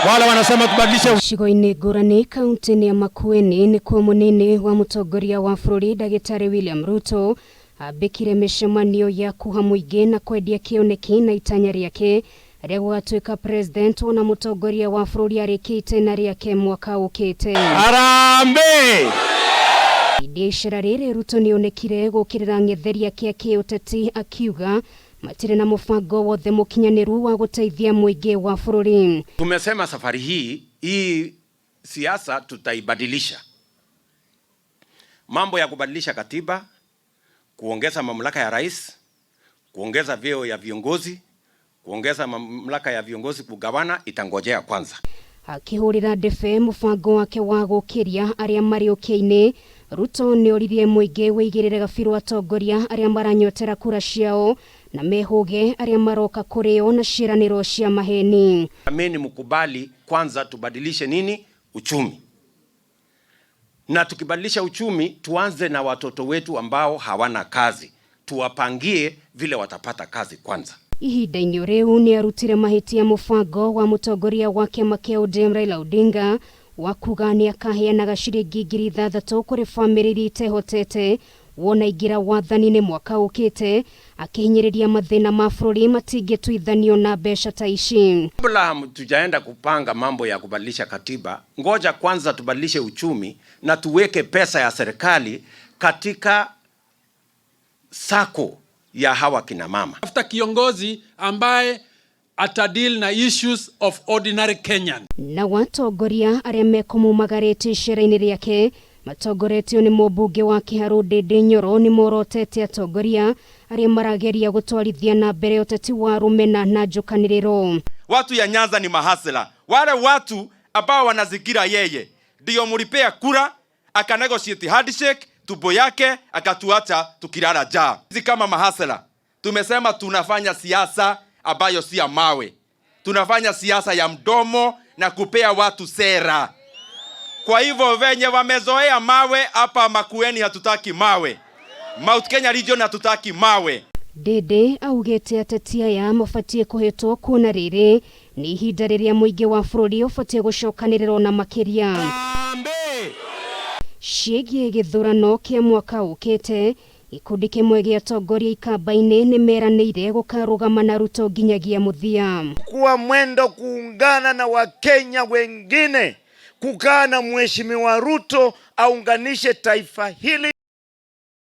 Wala wanasema tubadilishe. Icigo-ini ngũrani kaunti-ini ya Makueni nĩkuo Munini wa mutongoria wa bururi ndagitari William Ruto ambĩkire mĩcemanio ya kuha muingi na kwendia kioenki na itanya riake rĩa gũgatuĩka president na mutongoria wa bururi arĩkĩte na riake mwaka ũkĩte. Harambee! Iciera rĩrĩ Ruto nĩonekire gukirira angetheri ake kiuteti akiuga matiri na mubango wothe mũkinyanĩru wa gũteithia muingi wa bururi. Tumesema safari hii siasa tutaibadilisha. Mambo ya kubadilisha katiba, kuongeza mamlaka ya rais, kuongeza vyeo ya viongozi, kuongeza mamlaka ya viongozi kugawana itangojea kwanza. Akihurira ndebe mubango wake wa gukiria aria mari ukia-ini, Ruto nĩoririe muingi wĩigĩrĩre gabiru atongoria aria maranyotera kura ciao na mehuge aria maroka kurĩo na ciĩranĩro cia maheni. Ameni mkubali kwanza tubadilishe nini? Uchumi. Na tukibadilisha uchumi tuanze na watoto wetu ambao hawana kazi. Tuwapangie vile watapata kazi kwanza. Ihinda-inĩ rĩu nĩarutire mahitia mubango wa mutongoria wa kĩama kĩa ODM Raila Odinga wa kuga nĩakaheanaga ciringi 6,000 kũrĩ bamĩrĩ iria itehotete wona ingira wathani-inĩ mwaka ũkĩte, akihinyĩrĩria mathĩna ma bũrũri matingĩtuithanio na mbeca ta ici. Kabla tujaenda kupanga mambo ya kubadilisha katiba, ngoja kwanza tubadilishe uchumi na tuweke pesa ya serikali katika sako ya hawa kina mama. Tafuta kiongozi ambaye atadeal na issues of ordinary Kenyan. Na watongoria aria mekũmũmagarĩte icera-inĩ rĩake matongoretio nĩ mũmbunge wa Kiharu Ndĩndĩ Nyoro nĩmorotete atongoria aria marageria gũtwarithia na mbere ũteti wa rũmena na njũkanĩrĩro. Watu ya Nyanza ni mahasela. Wale watu ambao wanazingira yeye ndio mulipea kura, akanegotiate handshake tubo yake akatuacha tukilala njaa. Sisi kama mahasela tumesema tunafanya siasa ambayo si ya mawe. Tunafanya siasa ya mdomo na kupea watu sera. Kwa hivyo venye wamezoea mawe hapa Makueni hatutaki mawe. Mount Kenya region hatutaki mawe. Ndĩndĩ augĩte ateti aya mabatie kũhetwo kuona rĩrĩ nĩ ihinda rĩrĩa muingi wa bũrũri ũbatie gũcokanĩrĩrwo na makĩria. Ciĩgiĩ gĩthurano kĩa mwaka ũkĩte, ikundi kĩmwe gĩa atongoria ikamba-inĩ nĩmeranĩire gũkarũgama na Ruto nginyagia mũthia. Kuwa mwendo kuungana na Wakenya wengine, kukaa na Mheshimiwa Ruto aunganishe taifa hili.